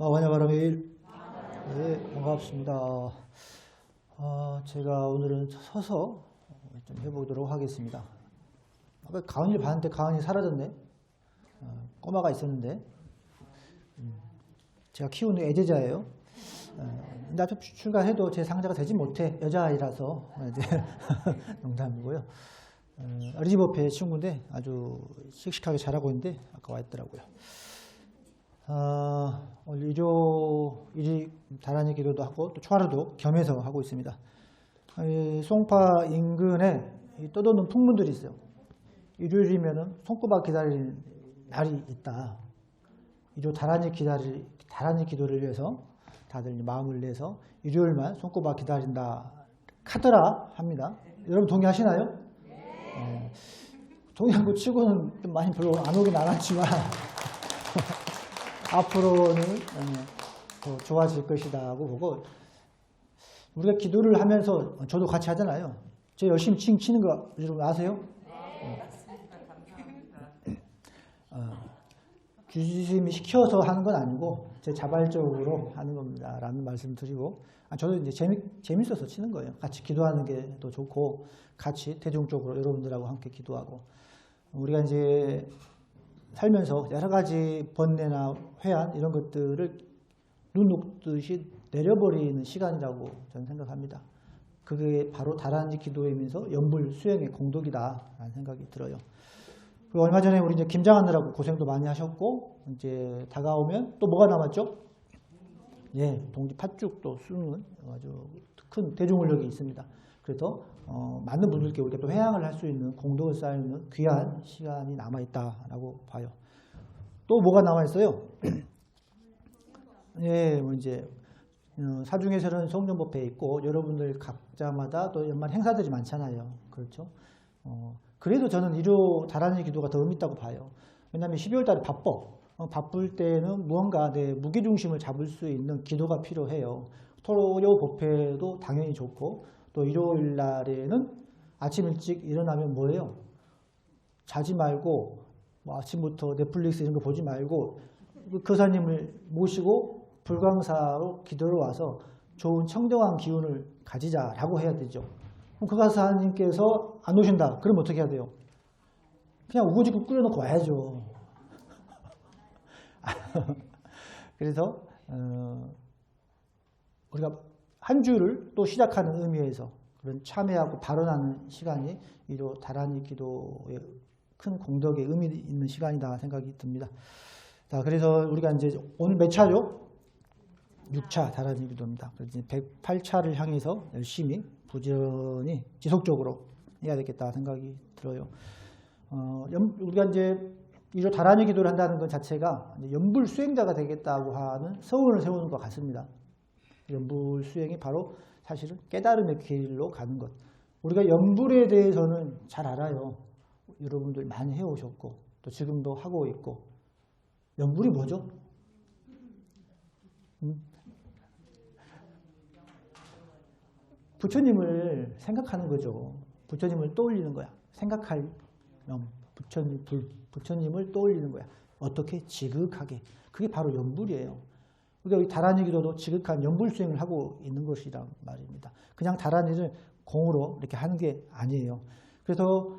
환야바람일. 네, 반갑습니다. 제가 오늘은 서서 좀 해보도록 하겠습니다. 아까 가은이를 봤는데 가은이 사라졌네. 꼬마가 있었는데. 제가 키우는 애제자예요. 근데 아주 출가해도 제 상자가 되지 못해. 여자아이라서. 이제 농담이고요. 어린이집회 친구인데 아주 씩씩하게 잘하고 있는데 아까 와 있더라고요. 오늘 1일 다란이 기도도 하고 또 초하루도 겸해서 하고 있습니다. 송파 인근에 떠도는 풍문들이 있어요. 일요일이면은 손꼽아 기다릴 날이 있다. 일요 다란이 기도를 위해서 다들 마음을 내서 일요일만 손꼽아 기다린다 카더라 합니다. 여러분 동의하시나요? 동의한 거 치고는 좀 많이 별로 안 오긴 안 왔지만 앞으로는 더 좋아질 것이다 하고 보고, 우리가 기도를 하면서 저도 같이 하잖아요. 저 열심히 치는 거 여러분 아세요? 주님이 시켜서 하는 건 아니고 제 자발적으로 하는 겁니다 라는 말씀 드리고, 저도 이제 재밌어서 치는 거예요. 같이 기도하는 게 더 좋고 같이 대중적으로 여러분들하고 함께 기도하고, 우리가 이제 살면서 여러 가지 번뇌나 회한 이런 것들을 눈 녹듯이 내려버리는 시간이라고 저는 생각합니다. 그게 바로 다란이 기도이면서 연불 수행의 공덕이다라는 생각이 들어요. 그리고 얼마 전에 우리 이제 김장하느라고 고생도 많이 하셨고, 이제 다가오면 또 뭐가 남았죠? 예, 동지 팥죽도 쓰는 아주 큰 대중원력이 있습니다. 그래서 많은 분들께 우리가 또 회향을 할 수 있는 공덕을 쌓이는 귀한 시간이 남아있다라고 봐요. 또 뭐가 남아있어요? 예, 뭐 이제 사중에서는 성전법회에 있고 여러분들 각자마다 또 연말 행사들이 많잖아요. 그렇죠? 그래도 저는 일요 다란이 기도가 더 의미 있다고 봐요. 왜냐하면 12월 달에 바쁠 때는 무언가 내 무게중심을 잡을 수 있는 기도가 필요해요. 토요 법회도 당연히 좋고, 또 일요일 날에는 아침 일찍 일어나면 뭐예요? 자지 말고 뭐 아침부터 넷플릭스 이런 거 보지 말고 그 교사님을 모시고 불광사로 기도로 와서 좋은 청정한 기운을 가지자라고 해야 되죠. 그럼 그 교사님께서 안 오신다. 그럼 어떻게 해야 돼요? 그냥 우거지고 끓여놓고 와야죠. 그래서 우리가 한 주를 또 시작하는 의미에서 그런 참회하고 발언하는 시간이 이로 다란이 기도의 큰 공덕의 의미 있는 시간이다 생각이 듭니다. 자, 그래서 우리가 이제 오늘 몇 차죠? 6차 다란이 기도입니다. 그래서 이제 108차를 향해서 열심히 부지런히 지속적으로 해야 되겠다 생각이 들어요. 우리가 이제 이로 다란이 기도를 한다는 것 자체가 연불 수행자가 되겠다고 하는 서원을 세우는 것 같습니다. 연불 수행이 바로 사실은 깨달음의 길로 가는 것. 우리가 연불에 대해서는 잘 알아요. 여러분들 많이 해오셨고 또 지금도 하고 있고. 연불이 뭐죠? 부처님을 생각하는 거죠. 부처님을 떠올리는 거야. 생각할 부처님을 떠올리는 거야. 어떻게? 지극하게. 그게 바로 연불이에요. 우리가 다란이 기도도 지극한 연불 수행을 하고 있는 것이란 말입니다. 그냥 다란이를 공으로 이렇게 하는 게 아니에요. 그래서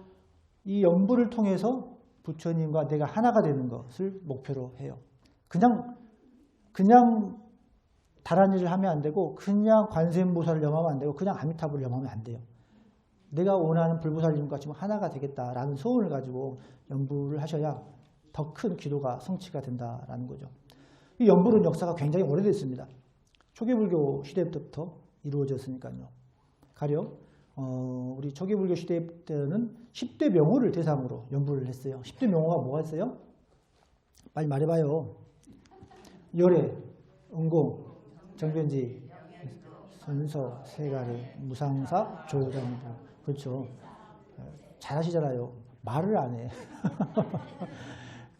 이 연불을 통해서 부처님과 내가 하나가 되는 것을 목표로 해요. 그냥 다란이를 하면 안 되고, 그냥 관세음보살을 염하면 안 되고, 그냥 아미타불을 염하면 안 돼요. 내가 원하는 불보살님과 지금 하나가 되겠다라는 소원을 가지고 연불을 하셔야 더 큰 기도가 성취가 된다라는 거죠. 이 연불은 역사가 굉장히 오래됐습니다. 초기불교 시대부터 이루어졌으니까요. 가령 우리 초기불교 시대 때는 10대 명호를 대상으로 연불을 했어요. 10대 명호가 뭐가 있어요? 빨리 말해봐요. 열애, 은공, 정변지, 선서, 세가리, 무상사, 조장부. 그렇죠. 잘하시잖아요. 말을 안 해.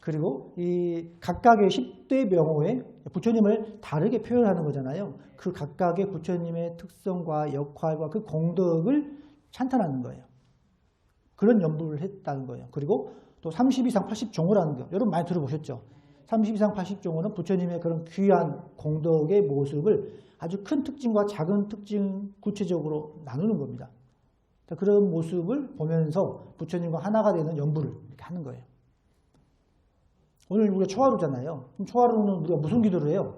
그리고 이 각각의 10대 명호에 부처님을 다르게 표현하는 거잖아요. 그 각각의 부처님의 특성과 역할과 그 공덕을 찬탄하는 거예요. 그런 연불을 했다는 거예요. 그리고 또 30 이상 80종호라는 거 여러분 많이 들어보셨죠? 30 이상 80종호는 부처님의 그런 귀한 공덕의 모습을 아주 큰 특징과 작은 특징 구체적으로 나누는 겁니다. 그런 모습을 보면서 부처님과 하나가 되는 연부를 이렇게 하는 거예요. 오늘 우리가 초하루잖아요. 그럼 초하루는 우리가 무슨 기도를 해요?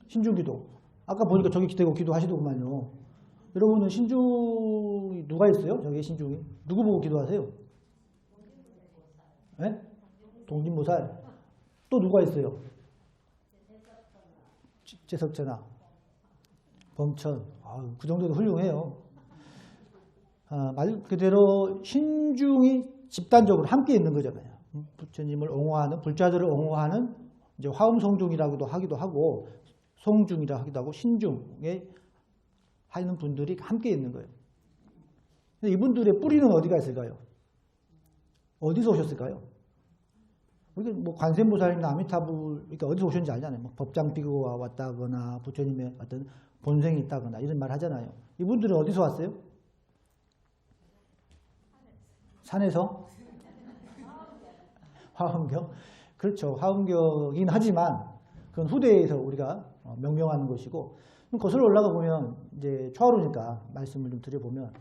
신중기도. 아까 보니까 저기 기대고 기도하시더구만요. 여러분은 신중이 누가 있어요? 저기 신중이. 누구 보고 기도하세요? 네? 동진보살. 또 누가 있어요? 제석천하. 범천. 그 정도도 훌륭해요. 말 그대로 신중이 집단적으로 함께 있는 거잖아요. 부처님을 옹호하는, 불자들을 옹호하는 이제 화엄성중이라고도 하기도 하고, 송중이라 하기도 하고, 신중에 하는 분들이 함께 있는 거예요. 근데 이분들의 뿌리는 어디가 있을까요? 어디서 오셨을까요? 우리가 뭐 관세음보살이나 아미타불, 그러니까 어디서 오셨는지 알잖아요. 뭐 법장 비구가 왔다거나, 부처님의 어떤 본생이 있다거나, 이런 말 하잖아요. 이분들은 어디서 왔어요? 산에서? 화엄경? 그렇죠. 화엄경이긴 하지만, 그건 후대에서 우리가 명명하는 것이고, 거슬러 올라가 보면, 이제 초하루니까 말씀을 좀 드려보면,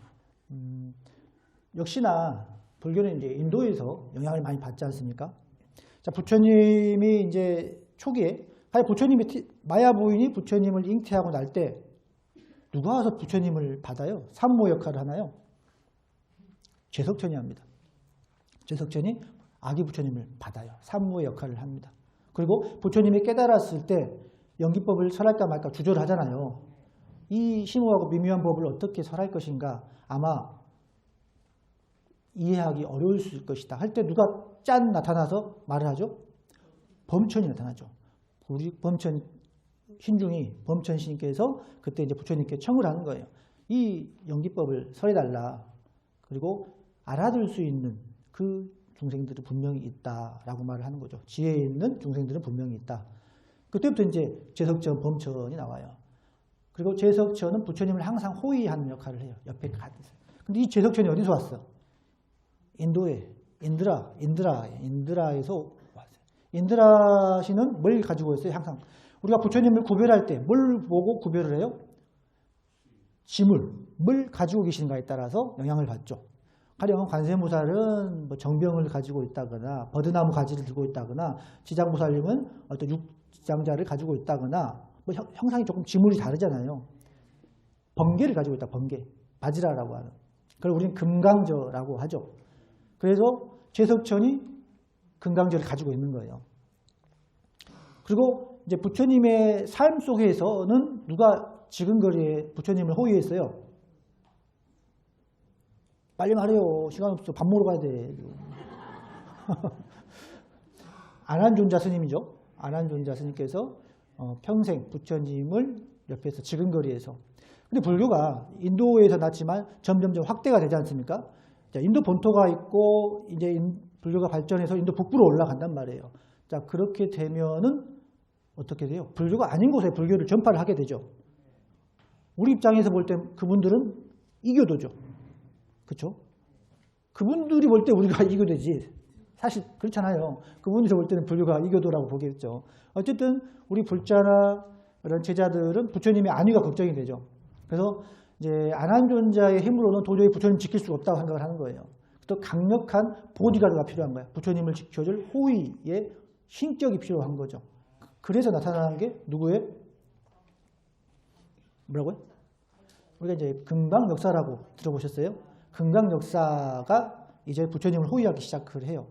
역시나 불교는 이제 인도에서 영향을 많이 받지 않습니까? 자, 부처님이 이제 초기에, 마야 부인이 부처님을 잉태하고 날 때, 누가 와서 부처님을 받아요? 산모 역할을 하나요? 제석천이 합니다. 제석천이 아기 부처님을 받아요. 산모의 역할을 합니다. 그리고 부처님이 깨달았을 때 연기법을 설할까 말까 주저를 하잖아요. 이 심오하고 미묘한 법을 어떻게 설할 것인가 아마 이해하기 어려울 수 있을 것이다. 할 때 누가 짠 나타나서 말을 하죠? 범천이 나타나죠. 우리 범천 신중이 범천 신께서 그때 이제 부처님께 청을 하는 거예요. 이 연기법을 설해달라. 그리고 알아들 수 있는 그 중생들은 분명히 있다라고 말을 하는 거죠. 지혜 있는 중생들은 분명히 있다. 그때부터 이제 제석천, 범천이 나와요. 그리고 제석천은 부처님을 항상 호위하는 역할을 해요. 옆에 가듯이. 근데 이 제석천이 어디서 왔어? 인도에 인드라에서 왔어요. 인드라시는 뭘 가지고 있어요? 항상 우리가 부처님을 구별할 때 뭘 보고 구별을 해요? 지물, 가지고 계신가에 따라서 영향을 받죠. 가령 관세음보살은 뭐 정병을 가지고 있다거나 버드나무 가지를 들고 있다거나 지장보살님은 어떤 육지장자를 가지고 있다거나 뭐 형상이 조금 지물이 다르잖아요. 번개를 가지고 있다. 번개. 바지라라고 하는. 그걸 우리는 금강저라고 하죠. 그래서 제석천이 금강저를 가지고 있는 거예요. 그리고 이제 부처님의 삶 속에서는 누가 지근거리에 부처님을 호위했어요? 빨리 말해요. 시간 없어. 밥 먹으러 가야 돼. 아난존자 스님이죠. 아난존자 스님께서 평생 부처님을 옆에서 지근거리에서. 근데 불교가 인도에서 났지만 점점점 확대가 되지 않습니까? 자, 인도 본토가 있고 이제 불교가 발전해서 인도 북부로 올라간단 말이에요. 자, 그렇게 되면은 어떻게 돼요? 불교가 아닌 곳에 불교를 전파를 하게 되죠. 우리 입장에서 볼 때 그분들은 이교도죠. 그렇죠? 그분들이 볼 때 우리가 이교도지. 사실 그렇잖아요. 그분들이 볼 때는 불교가 이교도라고 보겠죠. 어쨌든 우리 불자나 이런 제자들은 부처님의 안위가 걱정이 되죠. 그래서 이제 아난존자의 힘으로는 도저히 부처님 지킬 수 없다고 생각을 하는 거예요. 또 강력한 보디가드가 필요한 거예요. 부처님을 지켜줄 호위의 신격이 필요한 거죠. 그래서 나타나는 게 누구예요? 뭐라고요? 우리가 이제 금강역사라고 들어보셨어요? 금강역사가 이제 부처님을 호위하기 시작을 해요.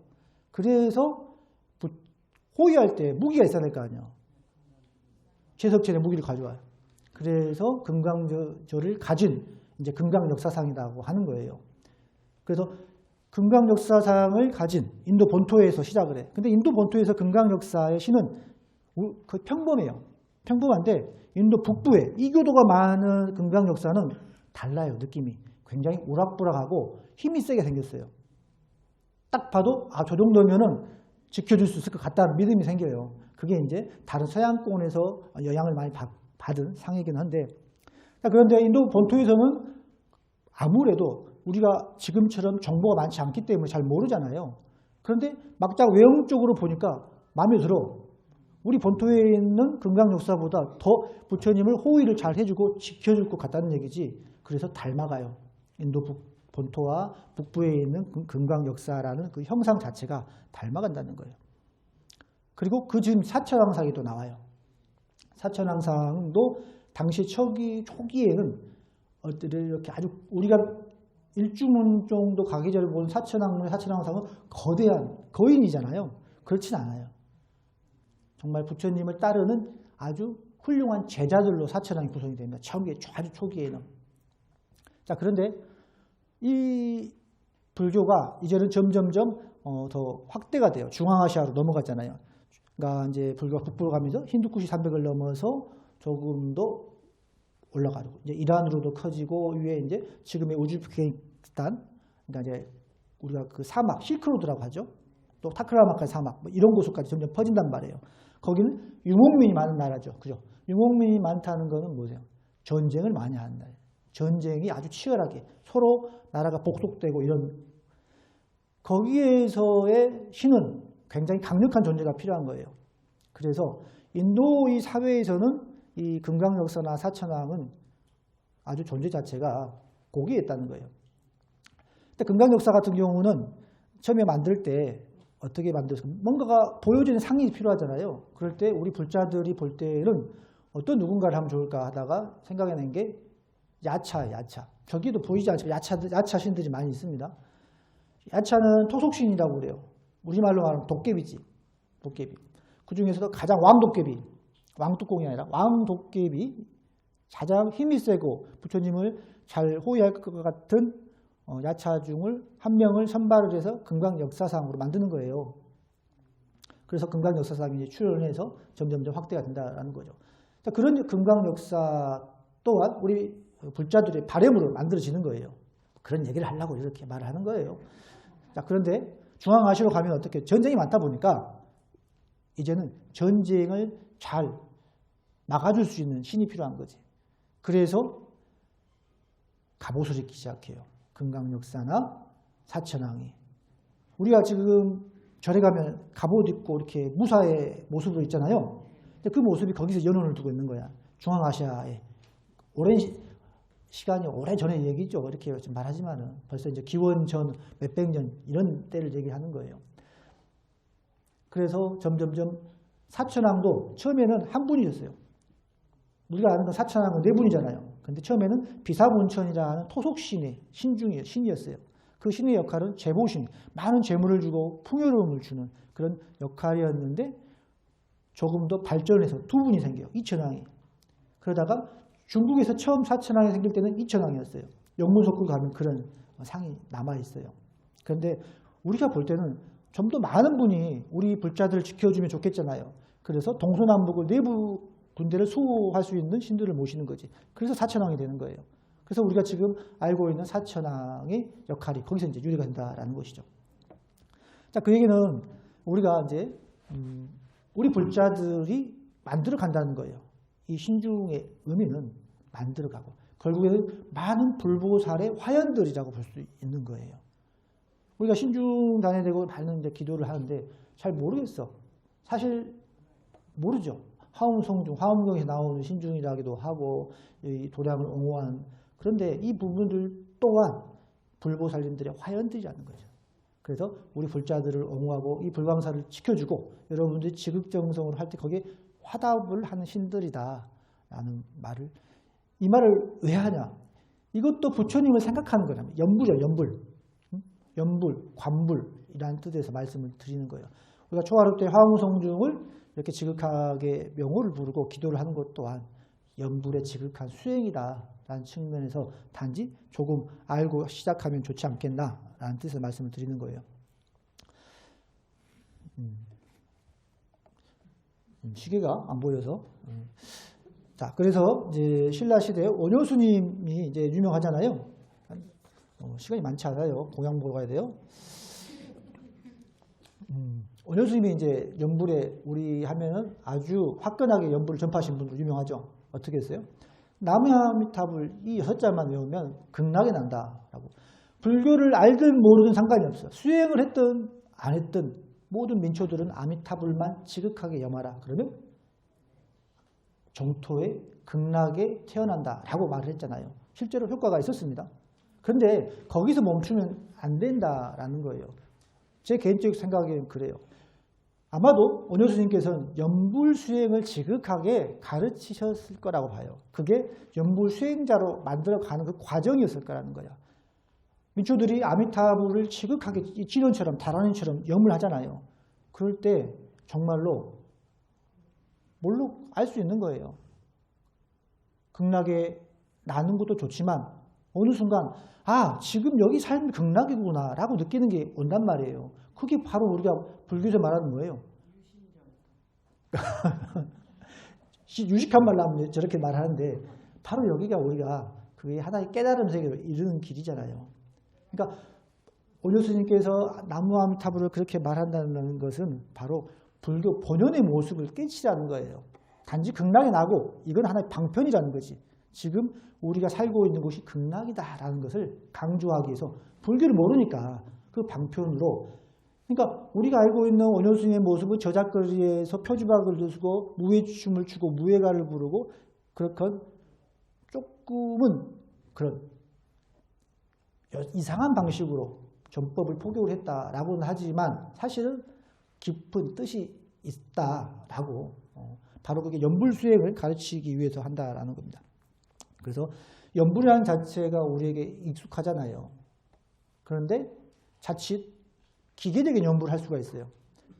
그래서 호위할 때 무기가 있어야 될 거 아니에요. 제석천의 무기를 가져와요. 그래서 금강저를 가진 이제 금강역사상이라고 하는 거예요. 그래서 금강역사상을 가진 인도 본토에서 시작을 해. 근데 인도 본토에서 금강역사의 신은 거의 평범해요. 평범한데 인도 북부에 이교도가 많은 금강역사는 달라요. 느낌이. 굉장히 오락부락하고 힘이 세게 생겼어요. 딱 봐도 저 정도면은 지켜줄 수 있을 것 같다는 믿음이 생겨요. 그게 이제 다른 서양권에서 영향을 많이 받은 상이긴 한데, 그런데 인도 본토에서는 아무래도 우리가 지금처럼 정보가 많지 않기 때문에 잘 모르잖아요. 그런데 막상 외형 쪽으로 보니까 마음에 들어. 우리 본토에 있는 금강역사보다 더 부처님을 호의를 잘 해주고 지켜줄 것 같다는 얘기지. 그래서 닮아가요. 인도 본토와 북부에 있는 금강역사라는 그 형상 자체가 닮아간다는 거예요. 그리고 그 즈음 사천왕상이 또 나와요. 사천왕상도 당시 초기에는 이렇게 아주 우리가 일주문 정도 가기 전에 본 사천왕문의 사천왕상은 거대한 거인이잖아요. 그렇진 않아요. 정말 부처님을 따르는 아주 훌륭한 제자들로 사천왕이 구성이 됩니다. 아주 초기에는. 자, 그런데 이 불교가 이제는 점점점 더 확대가 돼요. 중앙아시아로 넘어갔잖아요. 그러니까 이제 불교가 북부로 가면서 힌두쿠시 산맥을 넘어서 조금 더 올라가고 이제 이란으로도 커지고 위에 이제 지금의 우즈베키스탄, 그러니까 이제 우리가 그 사막 실크로드라고 하죠. 또 타크라마카 사막 뭐 이런 곳까지 점점 퍼진단 말이에요. 거기는 유목민이 많은 나라죠. 그죠? 유목민이 많다는 거는 뭐예요? 전쟁을 많이 하는 나라예요. 전쟁이 아주 치열하게 서로 나라가 복속되고 이런 거기에서의 신은 굉장히 강력한 존재가 필요한 거예요. 그래서 인도의 사회에서는 이 금강역사나 사천왕은 아주 존재 자체가 거기에 있다는 거예요. 근데 금강역사 같은 경우는 처음에 만들 때 어떻게 만들었을까? 뭔가가 보여지는 상이 필요하잖아요. 그럴 때 우리 불자들이 볼 때는 어떤 누군가를 하면 좋을까 하다가 생각해낸 게 야차예요. 야차. 저기도 보이지 않지만 야차 신들이 많이 있습니다. 야차는 토속신이라고 그래요. 우리말로 말하면 도깨비지. 도깨비. 그 중에서도 가장 왕도깨비. 왕뚜껑이 아니라 왕도깨비. 가장 힘이 세고 부처님을 잘 호위할 것 같은 야차 중을 한 명을 선발을 해서 금강역사상으로 만드는 거예요. 그래서 금강역사상이 출연해서 점점점 확대가 된다는 거죠. 자, 그런 금강역사 또한 우리 불자들의 바램으로 만들어지는 거예요. 그런 얘기를 하려고 이렇게 말을 하는 거예요. 자, 그런데 중앙아시아로 가면 어떻게 전쟁이 많다 보니까 이제는 전쟁을 잘 막아줄 수 있는 신이 필요한 거지. 그래서 갑옷을 입기 시작해요. 금강역사나 사천왕이. 우리가 지금 절에 가면 갑옷 입고 이렇게 무사의 모습으로 있잖아요. 근데 그 모습이 거기서 연원을 두고 있는 거야. 중앙아시아에. 오랜 시간이 오래전의 얘기죠. 이렇게 말하지만은 벌써 이제 기원 전 몇백 년 이런 때를 얘기하는 거예요. 그래서 점점점 사천왕도 처음에는 한 분이었어요. 우리가 아는 건 사천왕은 네 분이잖아요. 근데 처음에는 비사문천이라는 토속신의 신이었어요. 그 신의 역할은 재보신, 많은 재물을 주고 풍요로움을 주는 그런 역할이었는데 조금 더 발전해서 두 분이 생겨요. 이천왕이. 그러다가 중국에서 처음 사천왕이 생길 때는 이천왕이었어요. 영문석굴 가면 그런 상이 남아있어요. 그런데 우리가 볼 때는 좀 더 많은 분이 우리 불자들을 지켜주면 좋겠잖아요. 그래서 동서남북을 내부 군대를 수호할 수 있는 신들을 모시는 거지. 그래서 사천왕이 되는 거예요. 그래서 우리가 지금 알고 있는 사천왕의 역할이 거기서 이제 유래가 된다라는 것이죠. 자, 그 얘기는 우리가 이제 우리 불자들이 만들어 간다는 거예요. 이 신중의 의미는 만들어가고 결국에는 많은 불보살의 화연들이라고 볼 수 있는 거예요. 우리가 신중 단회되고 받는 기도를 하는데 잘 모르겠어. 사실 모르죠. 화엄성중, 화엄경에서 나오는 신중이라기도 하고 이 도량을 옹호하는 그런데 이 부분들 또한 불보살님들의 화연들이라는 거죠. 그래서 우리 불자들을 옹호하고 이 불광사를 지켜주고 여러분들이 지극정성으로 할 때 거기에 화답을 하는 신들이다라는 말을 이 말을 왜 하냐? 이것도 부처님을 생각하는 거라면 연불이야, 연불. 연불, 관불이라는 뜻에서 말씀을 드리는 거예요. 우리가 초하루 때 화엄성중을 이렇게 지극하게 명호를 부르고 기도를 하는 것 또한 연불의 지극한 수행이다라는 측면에서 단지 조금 알고 시작하면 좋지 않겠나라는 뜻의 말씀을 드리는 거예요. 시계가 안 보여서. 자, 그래서 이제 신라 시대에 원효스님이 이제 유명하잖아요. 시간이 많지 않아요. 공양 보러 가야 돼요. 원효스님이 이제 연불에 우리 하면은 아주 화끈하게 연불을 전파하신 분으로 유명하죠. 어떻게 했어요? 나무아미타불 이 6자만 외우면 극락이 난다라고. 불교를 알든 모르든 상관이 없어요. 수행을 했든 안 했든 모든 민초들은 아미타불만 지극하게 염하라. 그러면 정토의 극락에 태어난다라고 말을 했잖아요. 실제로 효과가 있었습니다. 그런데 거기서 멈추면 안 된다라는 거예요. 제 개인적 생각에는 그래요. 아마도 원효 스님께서는 연불수행을 지극하게 가르치셨을 거라고 봐요. 그게 연불수행자로 만들어가는 그 과정이었을 거라는 거야. 민초들이 아미타불을 지극하게 진원처럼 다란이처럼 염을 하잖아요. 그럴 때 정말로 뭘로 알 수 있는 거예요. 극락에 나는 것도 좋지만 어느 순간 아 지금 여기 삶이 극락이구나 라고 느끼는 게 온단 말이에요. 그게 바로 우리가 불교에서 말하는 거예요. 유식한 말로 하면 저렇게 말하는데 바로 여기가 우리가 그게 하나의 깨달음 세계로 이르는 길이잖아요. 그러니까 원효 스님께서 나무아미타불을 그렇게 말한다는 것은 바로 불교 본연의 모습을 깨치라는 거예요. 단지 극락이 나고 이건 하나의 방편이라는 거지. 지금 우리가 살고 있는 곳이 극락이다라는 것을 강조하기 위해서 불교를 모르니까 그 방편으로 그러니까 우리가 알고 있는 원효 스님의 모습은 저작거리에서 표주박을 쓰고 무예춤을 추고 무예가를 부르고 그렇건 조금은 그런 이상한 방식으로 전법을 포교를 했다라고는 하지만 사실은 깊은 뜻이 있다라고 바로 그게 연불수행을 가르치기 위해서 한다라는 겁니다. 그래서 연불이라는 자체가 우리에게 익숙하잖아요. 그런데 자칫 기계적인 연불을 할 수가 있어요.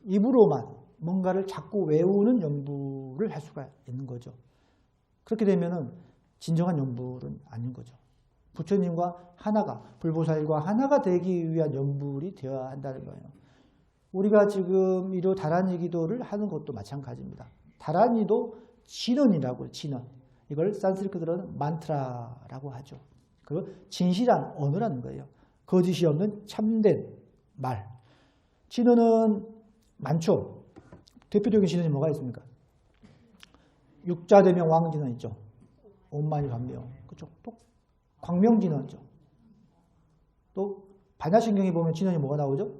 입으로만 뭔가를 자꾸 외우는 연불을 할 수가 있는 거죠. 그렇게 되면은 진정한 연불은 아닌 거죠. 부처님과 하나가, 불보살과 하나가 되기 위한 연불이 되어야 한다는 거예요. 우리가 지금 이로 다란이 기도를 하는 것도 마찬가지입니다. 다란이도 진언이라고 해요. 진언. 이걸 산스크리트들은 만트라라고 하죠. 그리고 진실한 언어라는 거예요. 거짓이 없는 참된 말. 진언은 많죠. 대표적인 진언이 뭐가 있습니까? 육자대명 왕진언 있죠. 온만이 반명. 그렇죠. 또 광명진언이죠. 또 반야신경에 보면 진언이 뭐가 나오죠?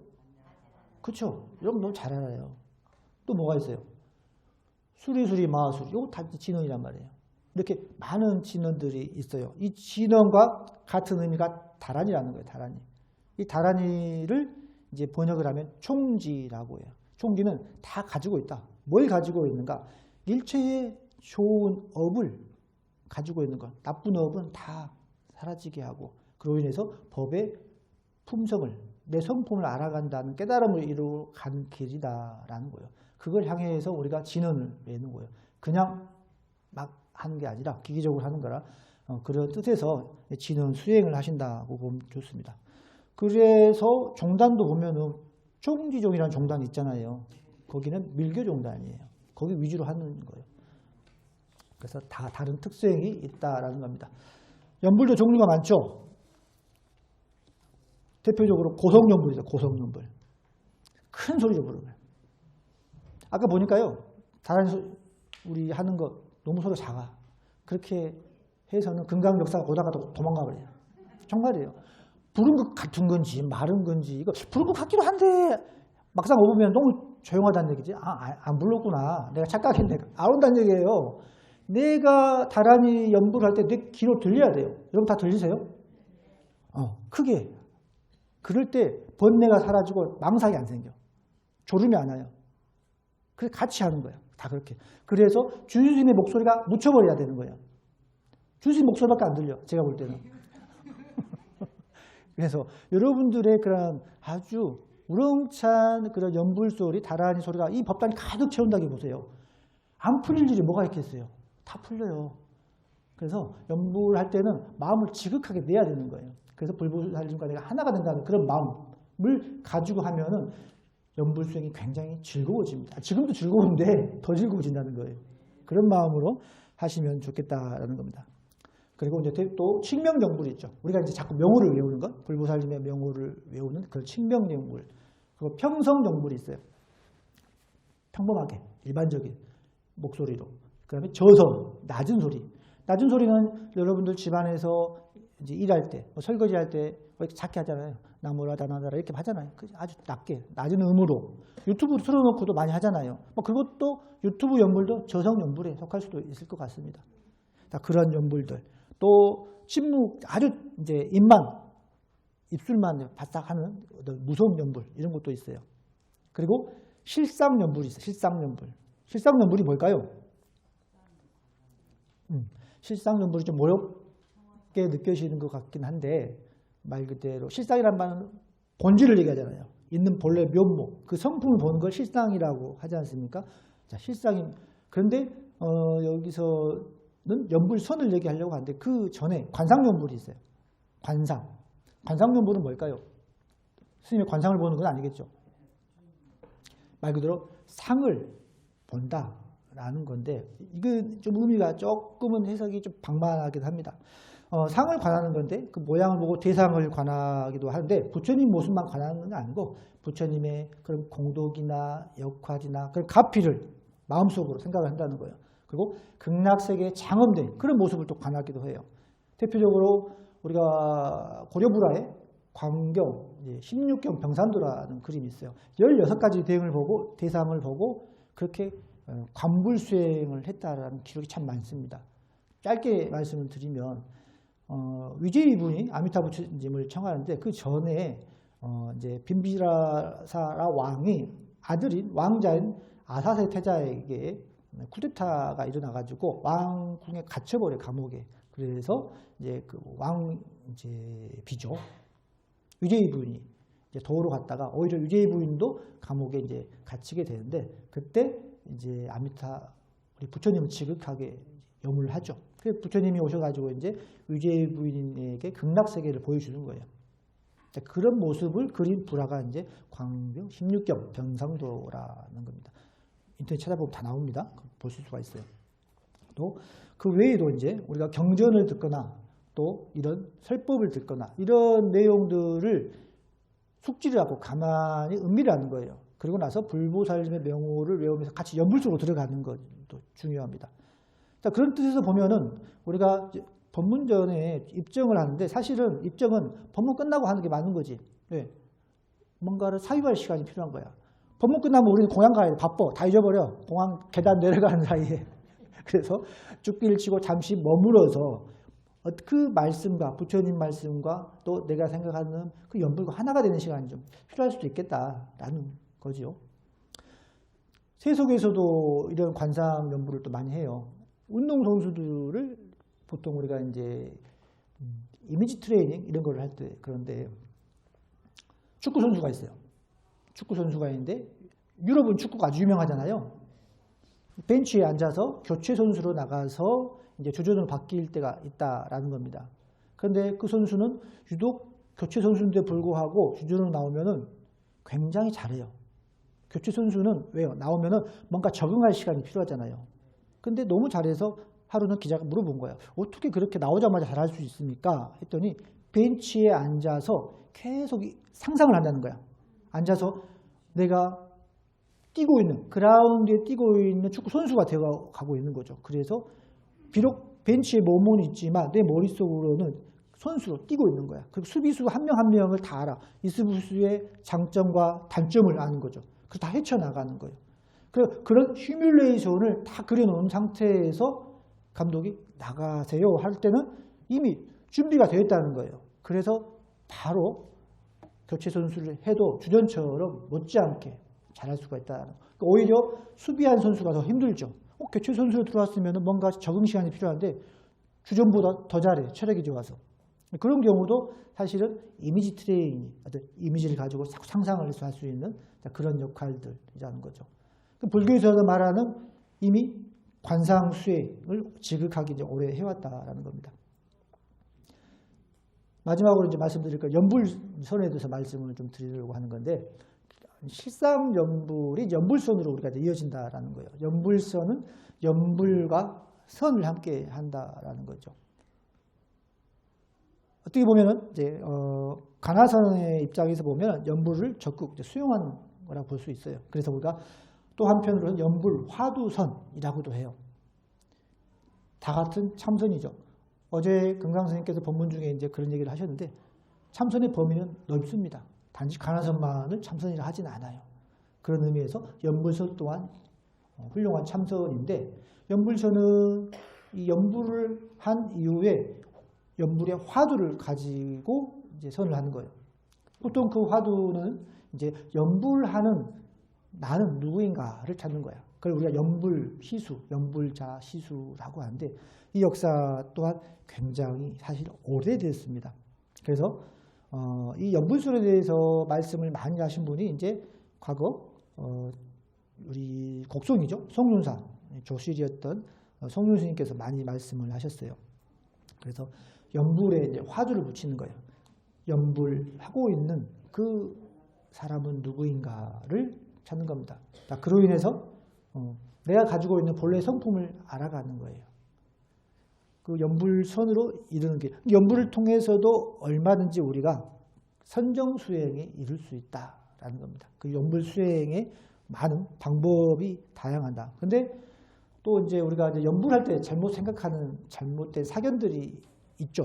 그렇죠. 여러분 너무 잘 알아요. 또 뭐가 있어요? 수리수리 마수리. 이거 다 진언이란 말이에요. 이렇게 많은 진언들이 있어요. 이 진언과 같은 의미가 다란이라는 거예요. 다란이. 이 다란이를 이제 번역을 하면 총지라고 해요. 총지는 다 가지고 있다. 뭘 가지고 있는가? 일체의 좋은 업을 가지고 있는 것. 나쁜 업은 다 사라지게 하고 그로 인해서 법의 품성을 내 성품을 알아간다는 깨달음을 이루어가는 길이다라는 거예요. 그걸 향해서 우리가 진언을 외는 거예요. 그냥 막 하는 게 아니라 기기적으로 하는 거라 그런 뜻에서 진언 수행을 하신다고 보면 좋습니다. 그래서 종단도 보면은 총지종이라는 종단이 있잖아요. 거기는 밀교 종단이에요. 거기 위주로 하는 거예요. 그래서 다 다른 특성이 있다라는 겁니다. 연불도 종류가 많죠. 대표적으로 고성연불이죠. 고성연불. 큰 소리로 부르면. 아까 보니까요. 다른 우리 하는 거 너무 소리가 작아. 그렇게 해서는 금강역사가 오다가 도망가 버려요. 정말이에요. 부른 것 같은 건지 마른 건지 이거 부른 것 같기도 한데 막상 오보면 너무 조용하다는 얘기지. 안 불렀구나. 내가 착각했네. 안 온다는 얘기예요. 내가 다란이 연불을 할 때 내 귀로 들려야 돼요. 여러분 다 들리세요? 크게. 그럴 때 번뇌가 사라지고 망상이 안 생겨. 졸음이 안 와요. 그래서 같이 하는 거예요. 다 그렇게. 그래서 주스님의 목소리가 묻혀버려야 되는 거예요. 주스님 목소리밖에 안 들려. 제가 볼 때는. 그래서 여러분들의 그런 아주 우렁찬 그런 연불 소리, 다란이 소리가 이 법당이 가득 채운다고 보세요. 안 풀릴 일이 뭐가 있겠어요. 다 풀려요. 그래서 연불할 때는 마음을 지극하게 내야 되는 거예요. 그래서 불보살님과 내가 하나가 된다는 그런 마음을 가지고 하면은 연불 수행이 굉장히 즐거워집니다. 지금도 즐거운데 더 즐거워진다는 거예요. 그런 마음으로 하시면 좋겠다라는 겁니다. 그리고 이제 또 칭명정불이 있죠. 우리가 이제 자꾸 명호를 외우는 것, 불보살님의 명호를 외우는 그런 칭명정불. 그리고 평성정불이 있어요. 평범하게 일반적인 목소리로. 그다음에 저성, 낮은 소리. 낮은 소리는 여러분들 집안에서 이제 일할 때, 설거지할 때 작게 하잖아요. 나무라 다나다라 이렇게 하잖아요. 아주 낮게, 낮은 음으로. 유튜브 틀어놓고도 많이 하잖아요. 뭐 그것도 유튜브 연불도 저성 연불에 속할 수도 있을 것 같습니다. 자, 그런 연불들. 또 침묵, 아주 이제 입술만 바싹 하는 무서운 연불, 이런 것도 있어요. 그리고 실상연불이 있어요. 실상연불. 실상연불이 뭘까요? 실상연불이 좀 어렵게 느껴지는 것 같긴 한데, 말 그대로 실상이란 말은 본질을 얘기하잖아요. 있는 본래 면목, 그 성품을 보는 걸 실상이라고 하지 않습니까? 자, 실상이. 그런데 여기서는 연불선을 얘기하려고 하는데 그 전에 관상연불이 있어요. 관상연불은 뭘까요? 스님의 관상을 보는 건 아니겠죠. 말 그대로 상을 본다라는 건데, 이게 좀 의미가 조금은 해석이 좀 방만하기도 합니다. 상을 관하는 건데 그 모양을 보고 대상을 관하기도 하는데, 부처님 모습만 관하는 건 아니고 부처님의 그런 공덕이나 역화지나 그런 가피를 마음속으로 생각을 한다는 거예요. 그리고 극락세계에 장엄된 그런 모습을 또 관하기도 해요. 대표적으로 우리가 고려불화의 광경 16경 병산도라는 그림이 있어요. 16가지 대상을 보고 그렇게 관불수행을 했다라는 기록이 참 많습니다. 짧게 말씀을 드리면 위제이 분이 아미타 부처님을 청하는데, 그 전에 이제 빈비라사라 왕이 아들인 왕자인 아사세 태자에게 쿠데타가 일어나가지고 왕궁에 갇혀버려, 감옥에. 그래서 이제 그 비죠. 위제이 부인이 이제 도로 갔다가 오히려 위제이 부인도 감옥에 이제 갇히게 되는데, 그때 이제 우리 부처님을 지극하게 염을 하죠. 그래서 부처님이 오셔가지고 이제 위제이 부인에게 극락세계를 보여주는 거예요. 그런 모습을 그린 불화가 이제 광경 16경 병상도라는 겁니다. 인터넷 찾아보면 다 나옵니다. 보실 수가 있어요. 또 그 외에도 이제 우리가 경전을 듣거나 또 이런 설법을 듣거나 이런 내용들을 숙지를 하고 가만히 음미를 하는 거예요. 그리고 나서 불보살님의 명호를 외우면서 같이 연불 속으로 들어가는 것도 중요합니다. 자, 그런 뜻에서 보면은 우리가 법문전에 입정을 하는데, 사실은 입정은 법문 끝나고 하는 게 맞는 거지. 왜? 뭔가를 사유할 시간이 필요한 거야. 법문 끝나면 우리는 공양 가야 돼. 바빠. 다 잊어버려. 공양 계단 내려가는 사이에. 그래서 죽기를 치고 잠시 머물어서 그 말씀과 부처님 말씀과 또 내가 생각하는 그 연불과 하나가 되는 시간이 좀 필요할 수도 있겠다라는 거죠. 세속에서도 이런 관상 연불을 또 많이 해요. 운동선수들을 보통 우리가 이제 이미지 트레이닝 이런 걸 할 때, 그런데 축구 선수가 있어요. 축구 선수가 있는데 유럽은 축구가 아주 유명하잖아요. 벤치에 앉아서 교체 선수로 나가서 이제 주전으로 바뀔 때가 있다라는 겁니다. 그런데 그 선수는 유독 교체 선수인데 불구하고 주전으로 나오면은 굉장히 잘해요. 교체 선수는 왜요? 나오면은 뭔가 적응할 시간이 필요하잖아요. 근데 너무 잘해서 하루는 기자가 물어본 거예요. 어떻게 그렇게 나오자마자 잘할 수 있습니까? 했더니 벤치에 앉아서 계속 상상을 한다는 거야. 앉아서 내가 뛰고 있는, 그라운드에 뛰고 있는 축구 선수가 되어가고 있는 거죠. 그래서 비록 벤치에 몸은 있지만 내 머릿속으로는 선수로 뛰고 있는 거야. 그리고 수비수 한 명 한 명을 다 알아. 이 수비수의 장점과 단점을 아는 거죠. 그래서 다 헤쳐나가는 거예요. 그런 시뮬레이션을 다 그려놓은 상태에서 감독이 나가세요 할 때는 이미 준비가 되어 있다는 거예요. 그래서 바로 교체 선수를 해도 주전처럼 못지않게 잘할 수가 있다. 오히려 수비한 선수가 더 힘들죠. 교체 선수로 들어왔으면 뭔가 적응 시간이 필요한데 주전보다 더 잘해. 체력이 좋아서. 그런 경우도 사실은 이미지 트레이닝, 어떤 이미지를 가지고 상상을 해서 할 수 있는 그런 역할들이라는 거죠. 불교에서 말하는 이미 관상수행을 지극하게 이제 오래 해왔다라는 겁니다. 마지막으로 이제 말씀드릴 거 연불선에 대해서 말씀을 좀 드리려고 하는 건데, 실상연불이 연불선으로 우리가 이어진다라는 거예요. 연불선은 연불과 선을 함께 한다라는 거죠. 어떻게 보면은 이제 가나선의 입장에서 보면 연불을 적극 수용하는 거라고 볼 수 있어요. 그래서 우리가 또 한편으로는 연불 화두선이라고도 해요. 다 같은 참선이죠. 어제 금강 스님께서 법문 중에 이제 그런 얘기를 하셨는데, 참선의 범위는 넓습니다. 단지 간화선만을 참선이라 하진 않아요. 그런 의미에서 연불선 또한 훌륭한 참선인데, 연불선은 이 연불을 한 이후에 연불의 화두를 가지고 이제 선을 하는 거예요. 보통 그 화두는 이제 연불하는 나는 누구인가를 찾는 거야. 그걸 우리가 연불시수, 연불자시수라고 하는데, 이 역사 또한 굉장히 사실 오래됐습니다. 그래서 이 연불선에 대해서 말씀을 많이 하신 분이 이제 과거 우리 곡송이죠. 송윤사 조실이었던 송윤스님께서 많이 말씀을 하셨어요. 그래서 연불에 이제 화두를 붙이는 거예요. 연불하고 있는 그 사람은 누구인가를 찾는 겁니다. 그로 인해서 내가 가지고 있는 본래 성품을 알아가는 거예요. 그 연불선으로 이르는 길, 연불을 통해서도 얼마든지 우리가 선정수행에 이룰 수 있다라는 겁니다. 그 연불 수행에 많은 방법이 다양하다. 근데 또 이제 우리가 이제 연불할 때 잘못 생각하는 잘못된 사견들이 있죠.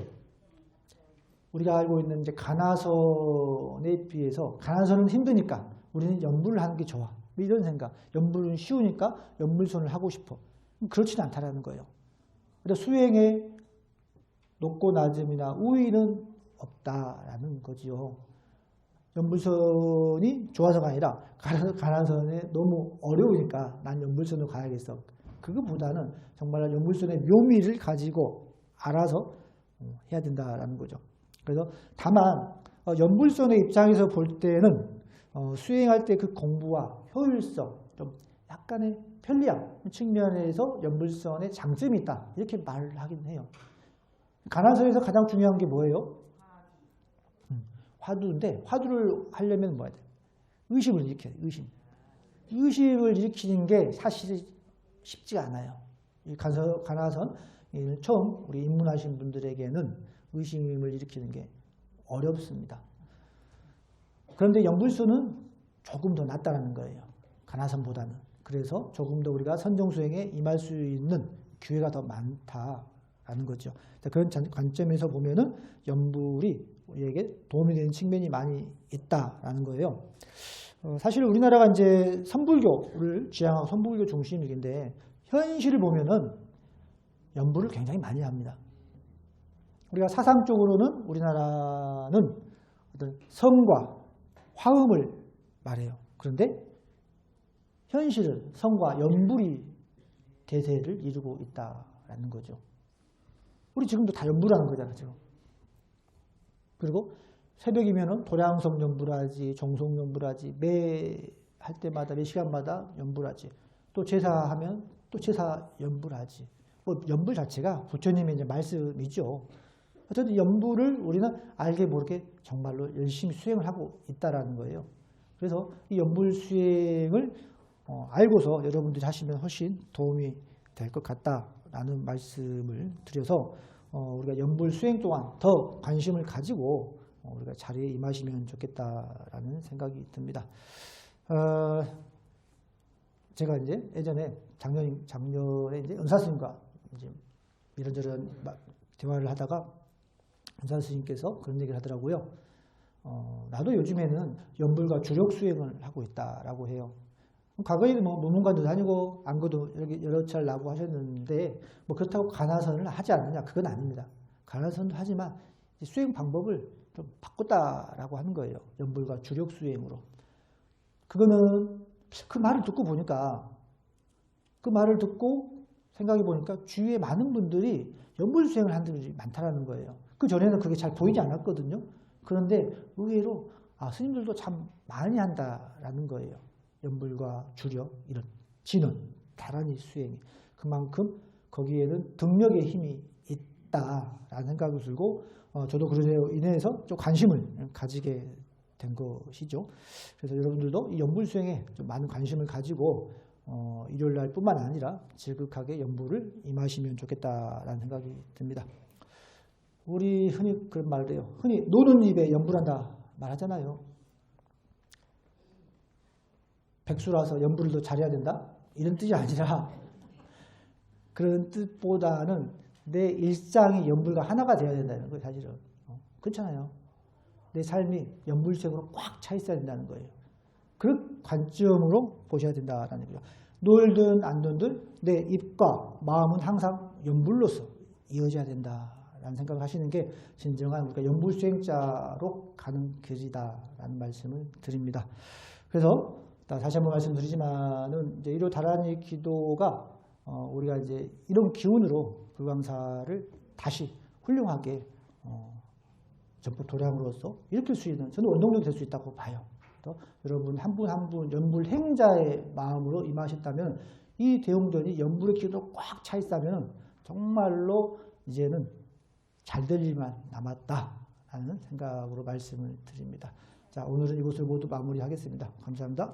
우리가 알고 있는 이제 간화선에 비해서 간화선은 힘드니까 우리는 연불을 하는 게 좋아. 이런 생각. 연불은 쉬우니까 연불선을 하고 싶어. 그렇지는 않다라는 거예요. 그래서 수행에 높고 낮음이나 우위는 없다라는 거지요. 연불선이 좋아서가 아니라 간화선에 너무 어려우니까 난 연불선으로 가야겠어. 그것보다는 정말 연불선의 묘미를 가지고 알아서 해야 된다라는 거죠. 그래서 다만 연불선의 입장에서 볼 때는 수행할 때 그 공부와 효율성, 좀 약간의 편리함 측면에서 연불선의 장점이 있다. 이렇게 말을 하긴 해요. 간화선에서 가장 중요한 게 뭐예요? 화두인데, 화두를 하려면 뭐야 돼? 의식을 일으켜야 돼. 의식을 일으키는 게 사실 쉽지가 않아요. 이 간화선 처음 우리 입문하신 분들에게는 의심을 일으키는 게 어렵습니다. 그런데 연불선은 조금 더 낫다는 거예요. 간화선보다는. 그래서 조금 더 우리가 선정수행에 임할 수 있는 기회가 더 많다라는 거죠. 그런 관점에서 보면은 연불이 우리에게 도움이 되는 측면이 많이 있다라는 거예요. 사실 우리나라가 이제 선불교를 지향하고 선불교 중심이긴데, 현실을 보면은 연불을 굉장히 많이 합니다. 우리가 사상적으로는 우리나라는 어떤 성과 화음을 말해요. 그런데 현실은 성과 연불이 대세를 이루고 있다라는 거죠. 우리 지금도 다 연불하는 거잖아요. 지금. 그리고 새벽이면은 도량성 연불하지, 정성 연불하지, 매 할 때마다 매 시간마다 연불하지. 또 제사하면 또 제사 연불하지. 뭐 연불 자체가 부처님의 이제 말씀이죠. 어쨌든 연불을 우리는 알게 모르게 정말로 열심히 수행을 하고 있다라는 거예요. 그래서 이 연불 수행을 알고서 여러분들이 하시면 훨씬 도움이 될 것 같다라는 말씀을 드려서 우리가 연불 수행 또한 더 관심을 가지고 우리가 자리에 임하시면 좋겠다라는 생각이 듭니다. 제가 이제 예전에 작년에 이제 은사 스님과 이제 이런저런 대화를 하다가 은사 스님께서 그런 얘기를 하더라고요. 나도 요즘에는 연불과 주력 수행을 하고 있다라고 해요. 과거에는 뭐 문문관도 다니고 안구도 여러 차례 나고 하셨는데 뭐 그렇다고 간화선을 하지 않느냐, 그건 아닙니다. 간화선도 하지만 수행 방법을 좀 바꿨다라고 하는 거예요. 연불과 주력 수행으로. 그거는 그 말을 듣고 보니까, 그 말을 듣고 생각해 보니까 주위에 많은 분들이 연불 수행을 하는 분들이 많다라는 거예요. 그 전에는 그게 잘 보이지 않았거든요. 그런데 의외로 스님들도 참 많이 한다라는 거예요. 연불과 주력, 이런 진원, 다란히 수행이. 그만큼 거기에는 등력의 힘이 있다라는 생각이 들고, 저도 그로 인해서 좀 관심을 가지게 된 것이죠. 그래서 여러분들도 이 연불 수행에 좀 많은 관심을 가지고 일요일 날 뿐만 아니라 지극하게 연불을 임하시면 좋겠다라는 생각이 듭니다. 우리 흔히 그런 말을 해요. 흔히 노는 입에 연불한다 말하잖아요. 백수라서 연불을 더 잘해야 된다? 이런 뜻이 아니라, 그런 뜻보다는 내 일상이 연불과 하나가 되어야 된다는 거예요, 사실은. 그렇잖아요. 내 삶이 연불색으로 꽉 차 있어야 된다는 거예요. 그 관점으로 보셔야 된다는 거죠. 놀든 안 놀든 내 입과 마음은 항상 연불로서 이어져야 된다라는 생각을 하시는 게 진정한 우리가 연불수행자로 가는 길이다라는 말씀을 드립니다. 그래서 다시 한번 말씀드리지만은 이제 일요 다라니 기도가 우리가 이제 이런 기운으로 불광사를 다시 훌륭하게 전폭 도량으로서 일으킬 수 있는 저는 원동력이 될 수 있다고 봐요. 여러분 한 분 한 분 연불 행자의 마음으로 임하셨다면 이 대웅전이 연불의 기도 꽉 차 있다면 정말로 이제는 잘 될 일만 남았다라는 생각으로 말씀을 드립니다. 자, 오늘은 이것을 모두 마무리하겠습니다. 감사합니다.